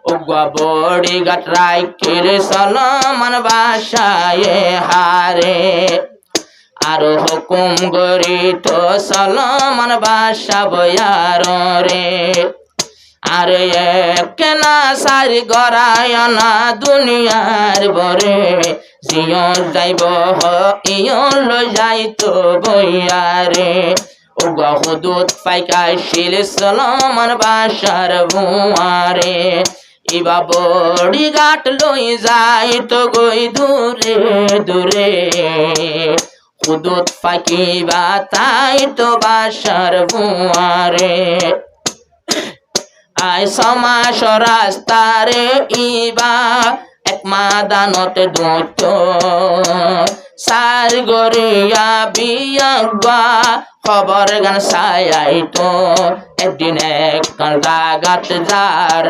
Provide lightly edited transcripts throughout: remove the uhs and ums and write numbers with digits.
উগা বড়ি গাটরাই কিরে সলমান বাসায় হারে আরো হুকুম গরি তো সলমান বাসা বয়ার রে আরে কেনা সারি গড়ায় না দুনিয়ার বরে জিও যাইব ইয় লো যাইতো বইয়ারে উগা হুদুদ পাইকাই শিল সলমান বাসার বুয়ারে ইবা বড়ি গাট লই যাইতো গই দূরে দূরে হুদুদ পাইকিবা তাই তো বাসার বুয়ারে আই সমাস রাস্তারে ইবা এক মাদানতে দুত সার গরিয়া বিয়াগা খবর গান সায়াইতো একদিন এক দাগাত যার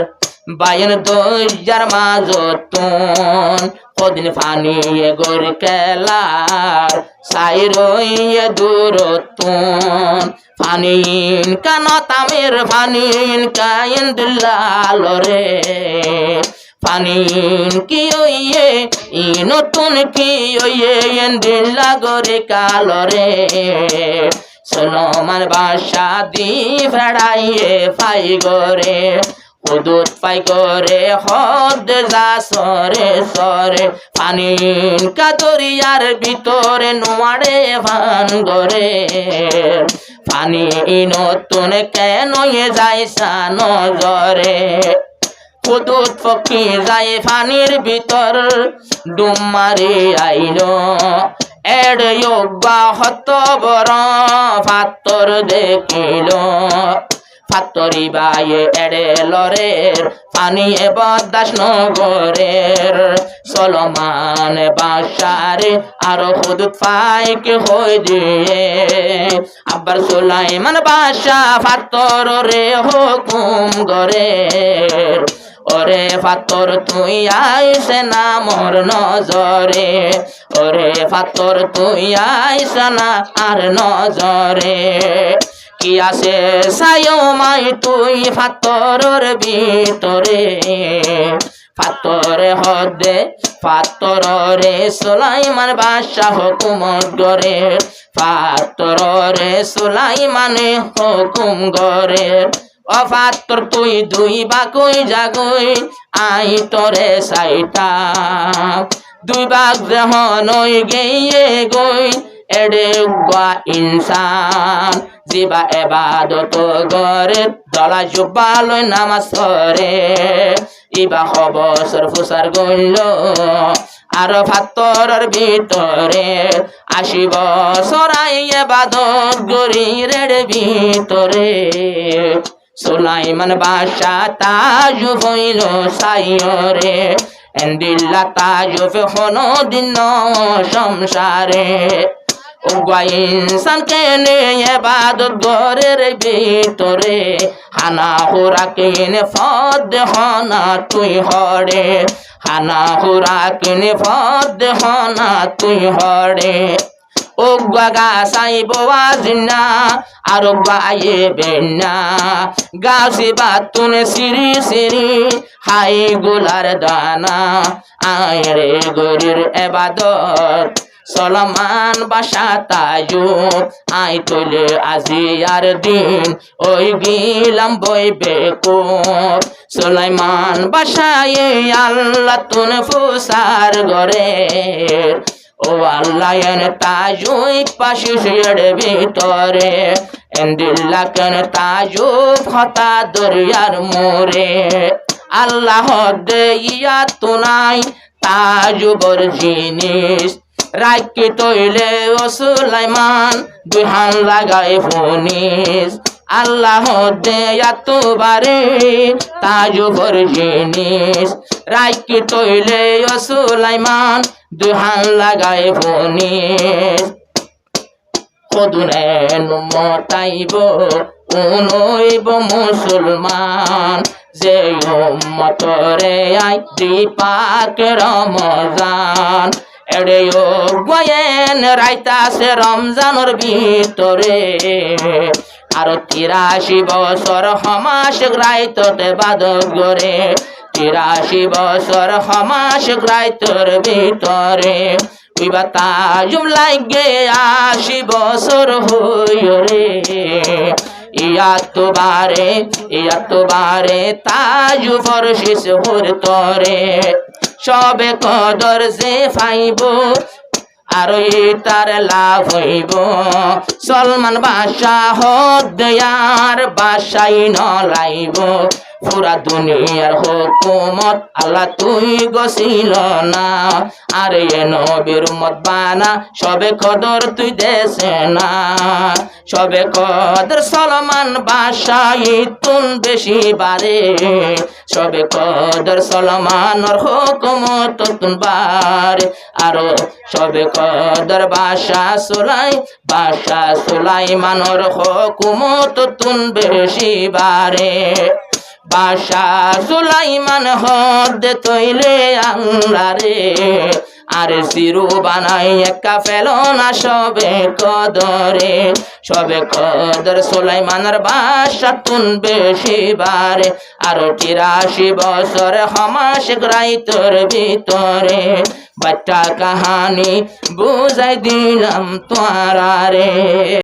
বায়ন দইজার মাজতুন কদিন ফানি গর কেলার সাই রইয়ে দূরতুন ফানিন কান তামের ফানিন কায়ন দিল্লাল রে ফানিন কি ওইয়ে ই নতুন কি ওইয়ে দিল্লা গরে কাল রে সলমান বাসা দি ফেড়াইয়ে ফাই গরে হুদুদ পাই করে হদ যা সরে সরে ফানিন কাদরিয়ার ভিতরে নোয়ারে ভান গরে ফানি নতুন কেন যায় নজরে হুদুদ পক্ষী যায় ফানির ভিতর ডুম মারি আইল এড যোগবা হত বড় ফাতর দেখিল ফাতরি বায়ে এড়ে লরের পানি বদাস নগরের সলমান বাসারে আরো হুদুদ ফাইক হই দিয়ে আবার সুলাইমান বাসা ফাতর রে হুকুম গরের ওরে ফাতর তুই আইসে না মোর নজরে ওরে ফাতর তুই আইসে না আর নজরে কি আছে সায়ো মাই তুই ফাতরের ভিতরে ফাতরে হদে ফাতরে সুলাইমান বাদশা হুকুমত গরে ফাতরে সুলাইমানে হুকুম গরে ও ফাতর তুই দুই বাকুই জাগুই আই তোরে সাইটা দুই বাগ যখন গেয়ে গই এডে উগা ইনসান জিবা এবাদত গরে দলা জুবালয় নামাজ পড়ে ইবা হবসর ফুসার গইল আর ফাতরের ভিতরে 80 বছর এবাদত গরিরের ভিতরে সুলাইমান বাদশা তাজ হইল সাইরে এন্দিল্লা তাজ হনো দিন সংসারে ইনসান কেনে এবাদত গরের ভিতরে হানা হুরা কেনে ফদ হনা তুই হরে হানা হুরা কেনে ফদ হনা তুই হরে ও গা সাইব আজিনা আর গায়ে বেনা গাছি বাতুনে সিরি সিরি হাই গোলার দানা আয় রে গরির এবাদত সলমান বাদশা তাজু আই তোলে আজি আর দিন ওই গিলাম বইবে কোপ সুলাইমান বাদশা আল্লাহ তুন ফুসার গরে ও আল্লাহ এন তাজুই পাশে শেড় ভিতরে এন্দিল্লা কেন তাজু হতা দরিয়ার মোরে আল্লাহ দে ইয়া তুনাই তাজু বর জিনিস রাইকে তৈলে ও সুলাইমান দুই হান লাগাই ফনিস আল্লাহ দে এতবারে তাজু বর জিনিস রাইকে তৈলে ও সুলাইমান দুই হান লাগাই ফনিস কদুনে মতাইব উনইব মুসলমান যে উম্মতরে আই পাক রমজান এড়ে গোয়েন রাইতাছে রমজানের ভিতরে আর 83 বছর হমাস রাইততে বাদত গরে 83 বছর হমাস রাইতর ভিতরে উইবা তাজুম লাগে 80 বছর হইয় রে ইয়াতবারে তাজু ফরশিস হুরতরে সবে কদর যে ফাইব আর তার লাভ হইব সলমান বাদশাহ দয়ার বাসাই নলাইব পুরা দুনিয়ার হুকুমত আল্লাহ তুই গছিল না আর এ নবীর উম্মত বানা সবে কদর তুই দেশে না সবে কদর সলমান বাদশাহ তুন বেশি বারে সবে কদর সলমানর হুকুমত তুন বারে আর সবে কদর বাদশাহ সুলাইমানর হুকুমত তুন বেশি বারে বাদশাহ সুলাইমান হদ তৈলে আল্লাহ রে আর সিরু বানাই একা ফেল না সবে কদরে সবে কদর সুলাইমানের বাদশাহ তুন বেশি বারে আর 83 বছর হমাস রাইতর ভিতরে বাচ্চা কাহানি বুঝাই দিলাম তোরা রে।